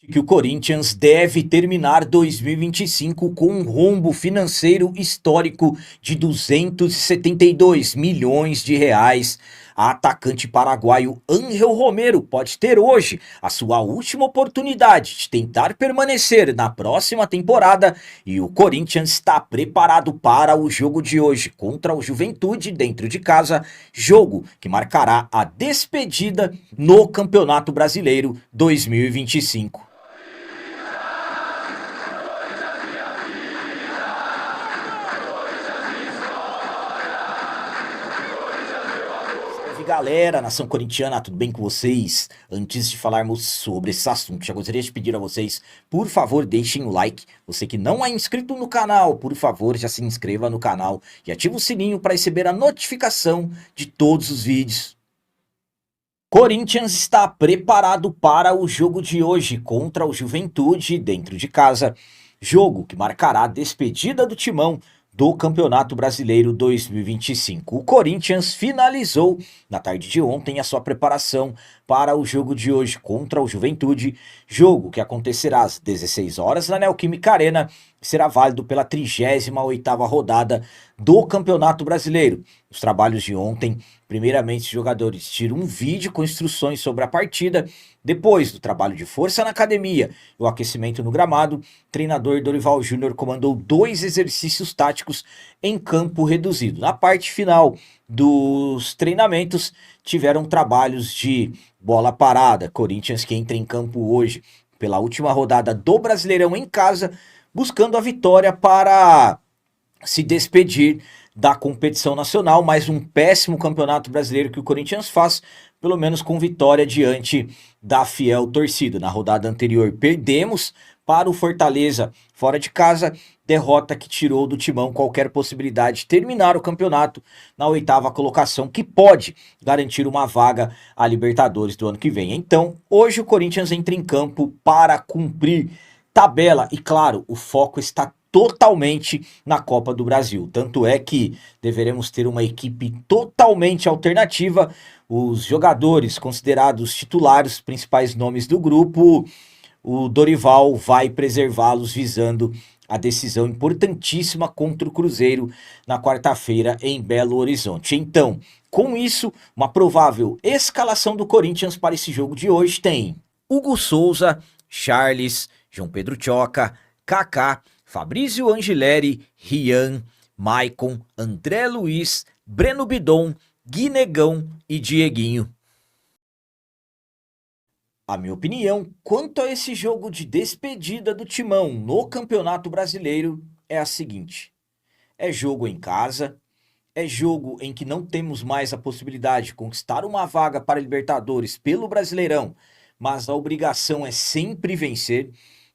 Que o Corinthians deve terminar 2025 com um rombo financeiro histórico de 272 milhões de reais. A atacante paraguaio Ángel Romero pode ter hoje a sua última oportunidade de tentar permanecer na próxima temporada e o Corinthians está preparado para o jogo de hoje contra o Juventude dentro de casa, jogo que marcará a despedida no Campeonato Brasileiro 2025. Salve galera, nação corintiana, tudo bem com vocês? Antes de falarmos sobre esse assunto, já gostaria de pedir a vocês, por favor, deixem o like. Você que não é inscrito no canal, por favor, já se inscreva no canal e ative o sininho para receber a notificação de todos os vídeos. Corinthians está preparado para o jogo de hoje contra o Juventude dentro de casa, jogo que marcará a despedida do timão do Campeonato Brasileiro 2025. O Corinthians finalizou na tarde de ontem a sua preparação para o jogo de hoje contra o Juventude, jogo que acontecerá às 16 horas na Neoquímica Arena e será válido pela 38ª rodada do Campeonato Brasileiro. Os trabalhos de ontem, primeiramente os jogadores tiram um vídeo com instruções sobre a partida, depois do trabalho de força na academia e o aquecimento no gramado, o treinador Dorival Júnior comandou 2 exercícios táticos em campo reduzido. Na parte final dos treinamentos, tiveram trabalhos de bola parada. Corinthians que entra em campo hoje pela última rodada do Brasileirão em casa, buscando a vitória para se despedir da competição nacional, mais um péssimo campeonato brasileiro que o Corinthians faz, pelo menos com vitória diante da fiel torcida. Na rodada anterior perdemos para o Fortaleza fora de casa, derrota que tirou do timão qualquer possibilidade de terminar o campeonato na 8ª colocação, que pode garantir uma vaga à Libertadores do ano que vem. Então, hoje o Corinthians entra em campo para cumprir tabela e, claro, o foco está totalmente na Copa do Brasil. Tanto é que deveremos ter uma equipe totalmente alternativa. Os jogadores considerados titulares, os principais nomes do grupo, o Dorival vai preservá-los visando a decisão importantíssima contra o Cruzeiro na quarta-feira em Belo Horizonte. Então, com isso, uma provável escalação do Corinthians para esse jogo de hoje tem Hugo Souza, Charles, João Pedro Tchoca, Kaká, Fabrício Angileri, Rian, Maicon, André Luiz, Breno Bidon, Guinegão e Dieguinho. A minha opinião quanto a esse jogo de despedida do timão no Campeonato Brasileiro é a seguinte: é jogo em casa, é jogo em que não temos mais a possibilidade de conquistar uma vaga para Libertadores pelo Brasileirão, mas a obrigação é sempre vencer,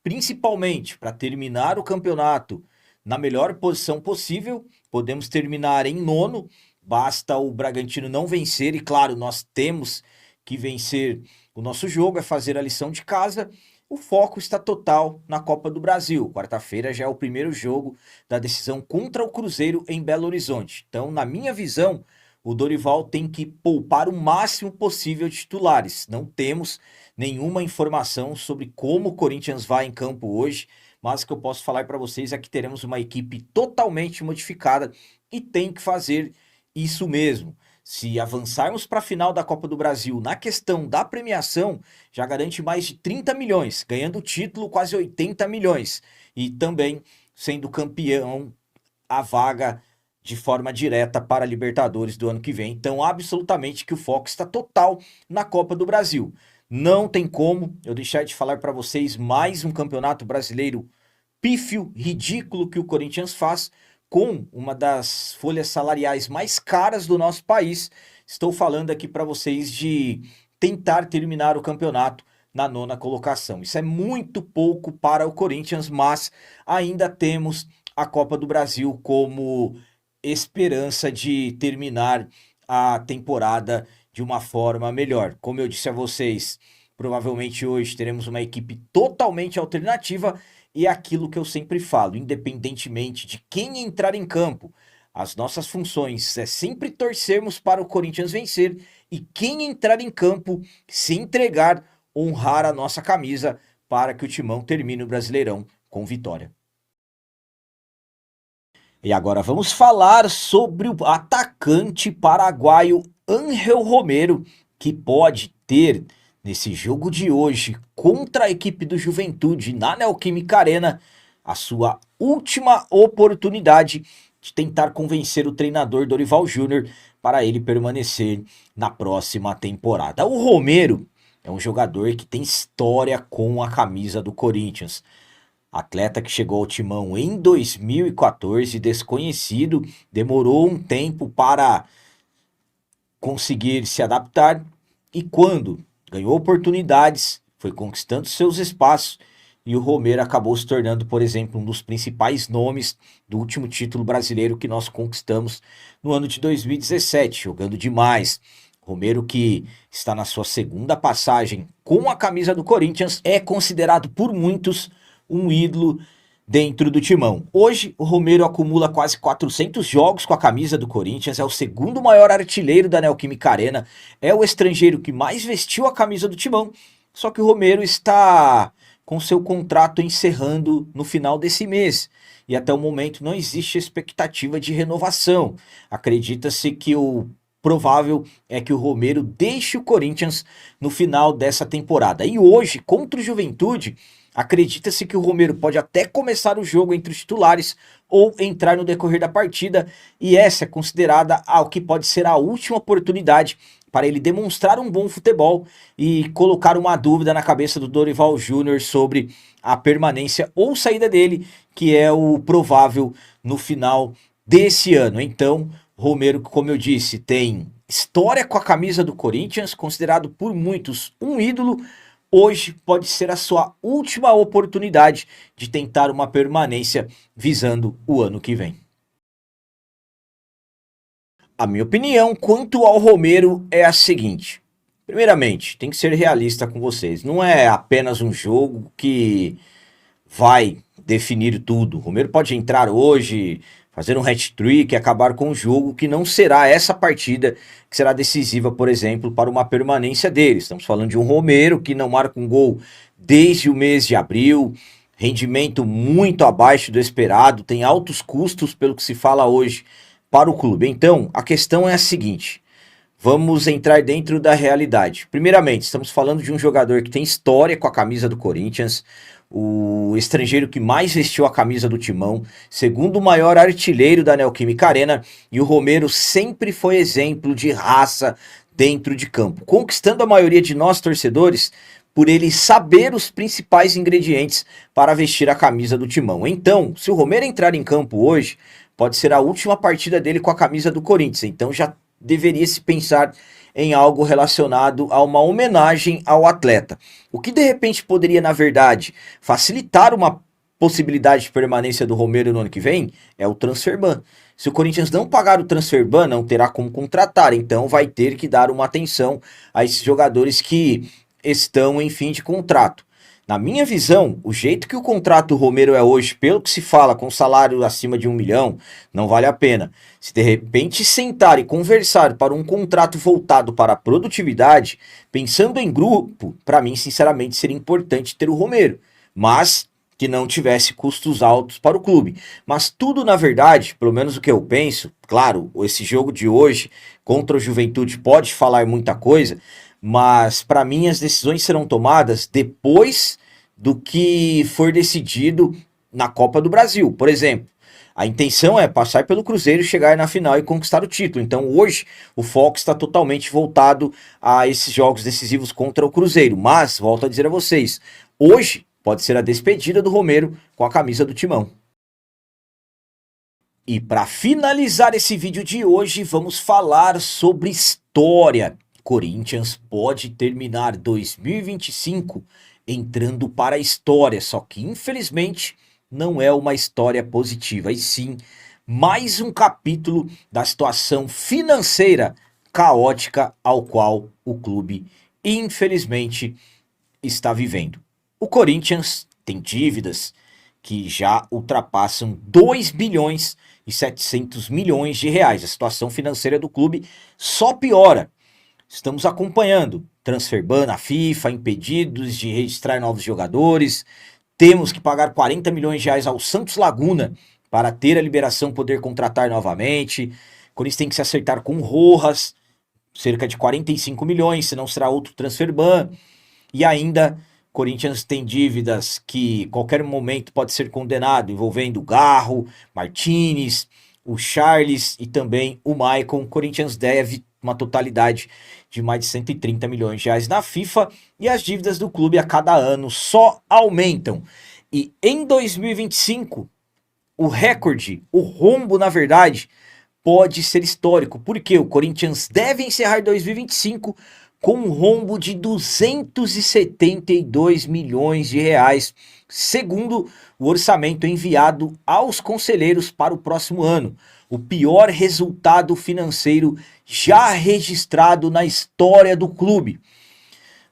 principalmente para terminar o campeonato na melhor posição possível. Podemos terminar em nono, basta o Bragantino não vencer e, claro, nós temos que vencer o nosso jogo, é fazer a lição de casa. O foco está total na Copa do Brasil. Quarta-feira já é o primeiro jogo da decisão contra o Cruzeiro em Belo Horizonte. Então, na minha visão, o Dorival tem que poupar o máximo possível de titulares. Não temos nenhuma informação sobre como o Corinthians vai em campo hoje, mas o que eu posso falar para vocês é que teremos uma equipe totalmente modificada e tem que fazer isso mesmo. Se avançarmos para a final da Copa do Brasil na questão da premiação, já garante mais de 30 milhões, ganhando o título quase 80 milhões. E também sendo campeão a vaga de forma direta para a Libertadores do ano que vem. Então, absolutamente que o foco está total na Copa do Brasil. Não tem como eu deixar de falar para vocês mais um campeonato brasileiro pífio, ridículo que o Corinthians faz, com uma das folhas salariais mais caras do nosso país. Estou falando aqui para vocês de tentar terminar o campeonato na 9ª colocação. Isso é muito pouco para o Corinthians, mas ainda temos a Copa do Brasil como esperança de terminar a temporada de uma forma melhor. Como eu disse a vocês, provavelmente hoje teremos uma equipe totalmente alternativa. E é aquilo que eu sempre falo, independentemente de quem entrar em campo, as nossas funções é sempre torcermos para o Corinthians vencer e quem entrar em campo, se entregar, honrar a nossa camisa para que o Timão termine o Brasileirão com vitória. E agora vamos falar sobre o atacante paraguaio Ángel Romero, que pode ter, nesse jogo de hoje, contra a equipe do Juventude na Neoquímica Arena, a sua última oportunidade de tentar convencer o treinador Dorival Júnior para ele permanecer na próxima temporada. O Romero é um jogador que tem história com a camisa do Corinthians. Atleta que chegou ao Timão em 2014, desconhecido, demorou um tempo para conseguir se adaptar e quando ganhou oportunidades, foi conquistando seus espaços e o Romero acabou se tornando, por exemplo, um dos principais nomes do último título brasileiro que nós conquistamos no ano de 2017, jogando demais. Romero, que está na sua segunda passagem com a camisa do Corinthians, é considerado por muitos um ídolo dentro do Timão. Hoje, o Romero acumula quase 400 jogos com a camisa do Corinthians, é o segundo maior artilheiro da Neoquímica Arena, é o estrangeiro que mais vestiu a camisa do Timão, só que o Romero está com seu contrato encerrando no final desse mês. E até o momento não existe expectativa de renovação. Acredita-se que o provável é que o Romero deixe o Corinthians no final dessa temporada. E hoje, contra o Juventude, acredita-se que o Romero pode até começar o jogo entre os titulares ou entrar no decorrer da partida, e essa é considerada o que pode ser a última oportunidade para ele demonstrar um bom futebol e colocar uma dúvida na cabeça do Dorival Júnior sobre a permanência ou saída dele, que é o provável no final desse ano. Então, Romero, como eu disse, tem história com a camisa do Corinthians, considerado por muitos um ídolo. Hoje pode ser a sua última oportunidade de tentar uma permanência visando o ano que vem. A minha opinião quanto ao Romero é a seguinte. Primeiramente, tem que ser realista com vocês. Não é apenas um jogo que vai definir tudo. O Romero pode entrar hoje, fazer um hat-trick e acabar com o jogo, que não será essa partida que será decisiva, por exemplo, para uma permanência dele. Estamos falando de um Romero que não marca um gol desde o mês de abril, rendimento muito abaixo do esperado, tem altos custos pelo que se fala hoje para o clube. Então, a questão é a seguinte, vamos entrar dentro da realidade. Primeiramente, estamos falando de um jogador que tem história com a camisa do Corinthians, o estrangeiro que mais vestiu a camisa do Timão, segundo maior artilheiro da Neoquímica Arena, e o Romero sempre foi exemplo de raça dentro de campo, conquistando a maioria de nós torcedores por ele saber os principais ingredientes para vestir a camisa do Timão. Então, se o Romero entrar em campo hoje, pode ser a última partida dele com a camisa do Corinthians, então já deveria se pensar em algo relacionado a uma homenagem ao atleta. O que de repente poderia, na verdade, facilitar uma possibilidade de permanência do Romero no ano que vem é o transfer ban. Se o Corinthians não pagar o transfer ban, não terá como contratar, então vai ter que dar uma atenção a esses jogadores que estão em fim de contrato. Na minha visão, o jeito que o contrato do Romero é hoje, pelo que se fala, com salário acima de 1 milhão, não vale a pena. Se de repente sentar e conversar para um contrato voltado para a produtividade, pensando em grupo, para mim, sinceramente, seria importante ter o Romero, mas que não tivesse custos altos para o clube. Mas tudo, na verdade, pelo menos o que eu penso, claro, esse jogo de hoje contra o Juventude pode falar muita coisa, mas para mim as decisões serão tomadas depois do que for decidido na Copa do Brasil. Por exemplo, a intenção é passar pelo Cruzeiro, chegar na final e conquistar o título. Então hoje o foco está totalmente voltado a esses jogos decisivos contra o Cruzeiro. Mas, volto a dizer a vocês, hoje pode ser a despedida do Romero com a camisa do Timão. E para finalizar esse vídeo de hoje, vamos falar sobre história. Corinthians pode terminar 2025 entrando para a história, só que infelizmente não é uma história positiva, e sim mais um capítulo da situação financeira caótica ao qual o clube infelizmente está vivendo. O Corinthians tem dívidas que já ultrapassam 2 bilhões e 700 milhões de reais. A situação financeira do clube só piora. Estamos acompanhando transfer ban na FIFA, impedidos de registrar novos jogadores. Temos que pagar 40 milhões de reais ao Santos Laguna para ter a liberação, poder contratar novamente. O Corinthians tem que se acertar com o Rojas, cerca de 45 milhões, senão será outro transfer ban. E ainda, Corinthians tem dívidas que qualquer momento pode ser condenado, envolvendo Garro, Martinez, o Charles e também o Maicon. Corinthians deve uma totalidade de mais de 130 milhões de reais na FIFA e as dívidas do clube a cada ano só aumentam. E em 2025, o recorde, o rombo, na verdade, pode ser histórico, porque o Corinthians deve encerrar 2025 com um rombo de 272 milhões de reais, segundo o orçamento enviado aos conselheiros para o próximo ano. O pior resultado financeiro já registrado na história do clube.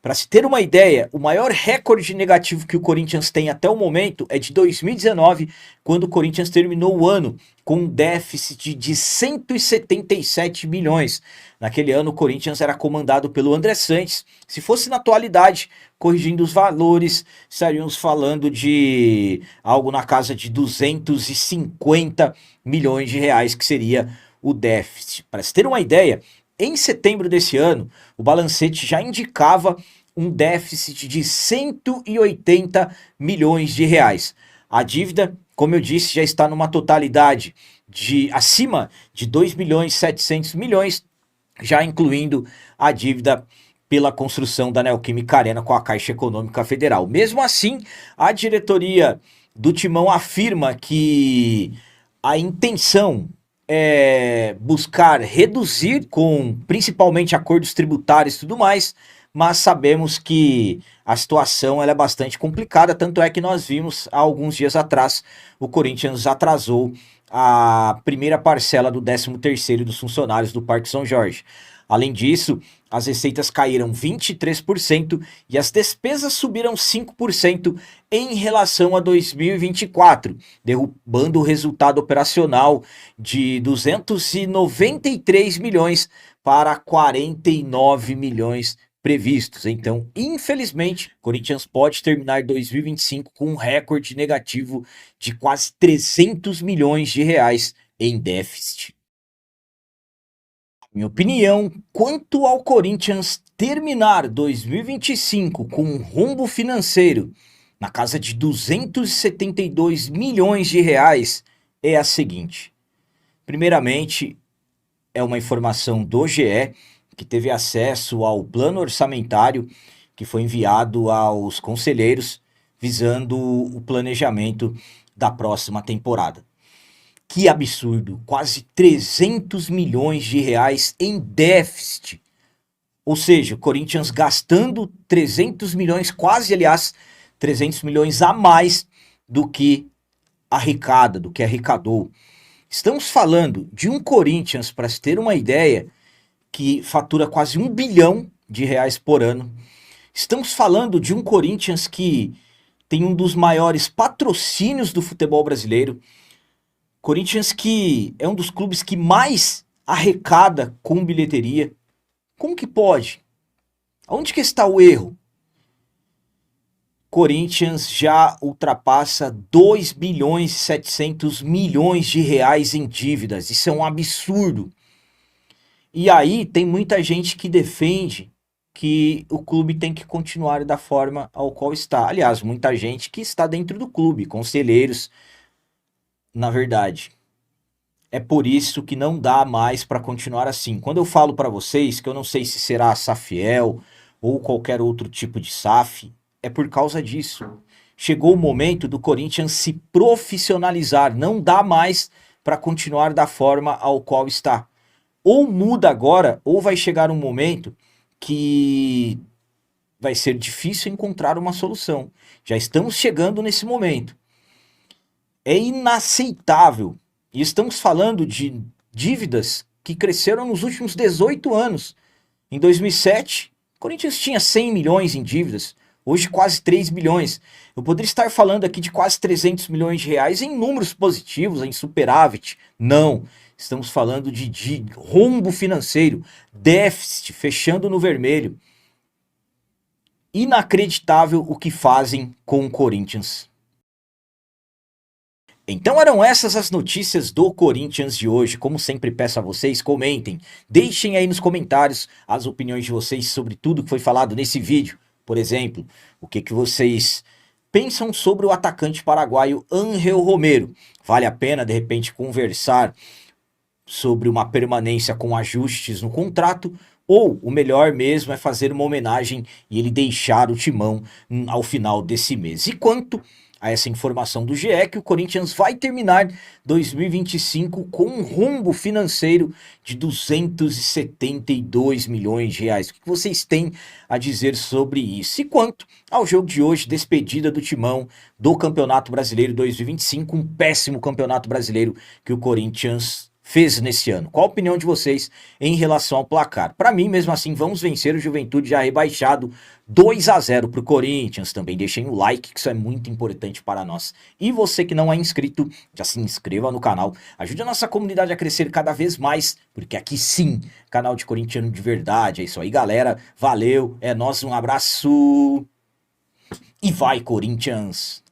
Para se ter uma ideia, o maior recorde negativo que o Corinthians tem até o momento é de 2019, quando o Corinthians terminou o ano com um déficit de 177 milhões. Naquele ano o Corinthians era comandado pelo André Sanches. Se fosse na atualidade, corrigindo os valores, estaríamos falando de algo na casa de 250 milhões de reais, que seria o déficit. Para se ter uma ideia, em setembro desse ano, o balancete já indicava um déficit de 180 milhões de reais. A dívida, como eu disse, já está numa totalidade de acima de 2 milhões e 700 milhões, já incluindo a dívida pela construção da Neoquímica Arena com a Caixa Econômica Federal. Mesmo assim, a diretoria do Timão afirma que a intenção é buscar reduzir com principalmente acordos tributários e tudo mais, mas sabemos que a situação ela é bastante complicada, tanto é que nós vimos há alguns dias atrás o Corinthians atrasou a primeira parcela do 13º dos funcionários do Parque São Jorge. Além disso, as receitas caíram 23% e as despesas subiram 5% em relação a 2024, derrubando o resultado operacional de 293 milhões para 49 milhões previstos. Então, infelizmente, o Corinthians pode terminar 2025 com um recorde negativo de quase 300 milhões de reais em déficit. Minha opinião, quanto ao Corinthians terminar 2025 com um rombo financeiro na casa de 272 milhões de reais é a seguinte. Primeiramente, é uma informação do GE, que teve acesso ao plano orçamentário que foi enviado aos conselheiros visando o planejamento da próxima temporada. Que absurdo, quase 300 milhões de reais em déficit. Ou seja, o Corinthians gastando 300 milhões, quase, aliás, 300 milhões a mais do que arrecada, do que arrecadou. Estamos falando de um Corinthians, para se ter uma ideia, que fatura quase 1 bilhão de reais por ano. Estamos falando de um Corinthians que tem um dos maiores patrocínios do futebol brasileiro. Corinthians que é um dos clubes que mais arrecada com bilheteria. Como que pode? Onde que está o erro? Corinthians já ultrapassa 2 bilhões e 700 milhões de reais em dívidas. Isso é um absurdo. E aí tem muita gente que defende que o clube tem que continuar da forma ao qual está. Aliás, muita gente que está dentro do clube, conselheiros, na verdade. É por isso que não dá mais para continuar assim. Quando eu falo para vocês que eu não sei se será a Safiel ou qualquer outro tipo de SAF, é por causa disso. Chegou o momento do Corinthians se profissionalizar. Não dá mais para continuar da forma ao qual está. Ou muda agora, ou vai chegar um momento que vai ser difícil encontrar uma solução. Já estamos chegando nesse momento. É inaceitável. E estamos falando de dívidas que cresceram nos últimos 18 anos. Em 2007, o Corinthians tinha 100 milhões em dívidas. Hoje quase 3 bilhões. Eu poderia estar falando aqui de quase 300 milhões de reais em números positivos, em superávit. Não. Estamos falando de rombo financeiro, déficit, fechando no vermelho. inacreditável o que fazem com o Corinthians. Então eram essas as notícias do Corinthians de hoje. Como sempre peço a vocês, comentem, deixem aí nos comentários as opiniões de vocês sobre tudo que foi falado nesse vídeo. Por exemplo, o que vocês pensam sobre o atacante paraguaio Ángel Romero? Vale a pena de repente conversar sobre uma permanência com ajustes no contrato? Ou o melhor mesmo é fazer uma homenagem e ele deixar o timão ao final desse mês? E quanto a essa informação do GE, que o Corinthians vai terminar 2025 com um rombo financeiro de 272 milhões de reais. O que vocês têm a dizer sobre isso? E quanto ao jogo de hoje, despedida do timão do Campeonato Brasileiro 2025, um péssimo Campeonato Brasileiro que o Corinthians fez nesse ano. Qual a opinião de vocês em relação ao placar? Para mim, mesmo assim, vamos vencer o Juventude já rebaixado 2-0 para o Corinthians. Também deixem o like, que isso é muito importante para nós. E você que não é inscrito, já se inscreva no canal. Ajude a nossa comunidade a crescer cada vez mais, porque aqui sim, canal de corintiano de verdade. É isso aí, galera. Valeu, é nóis, um abraço. E vai, Corinthians!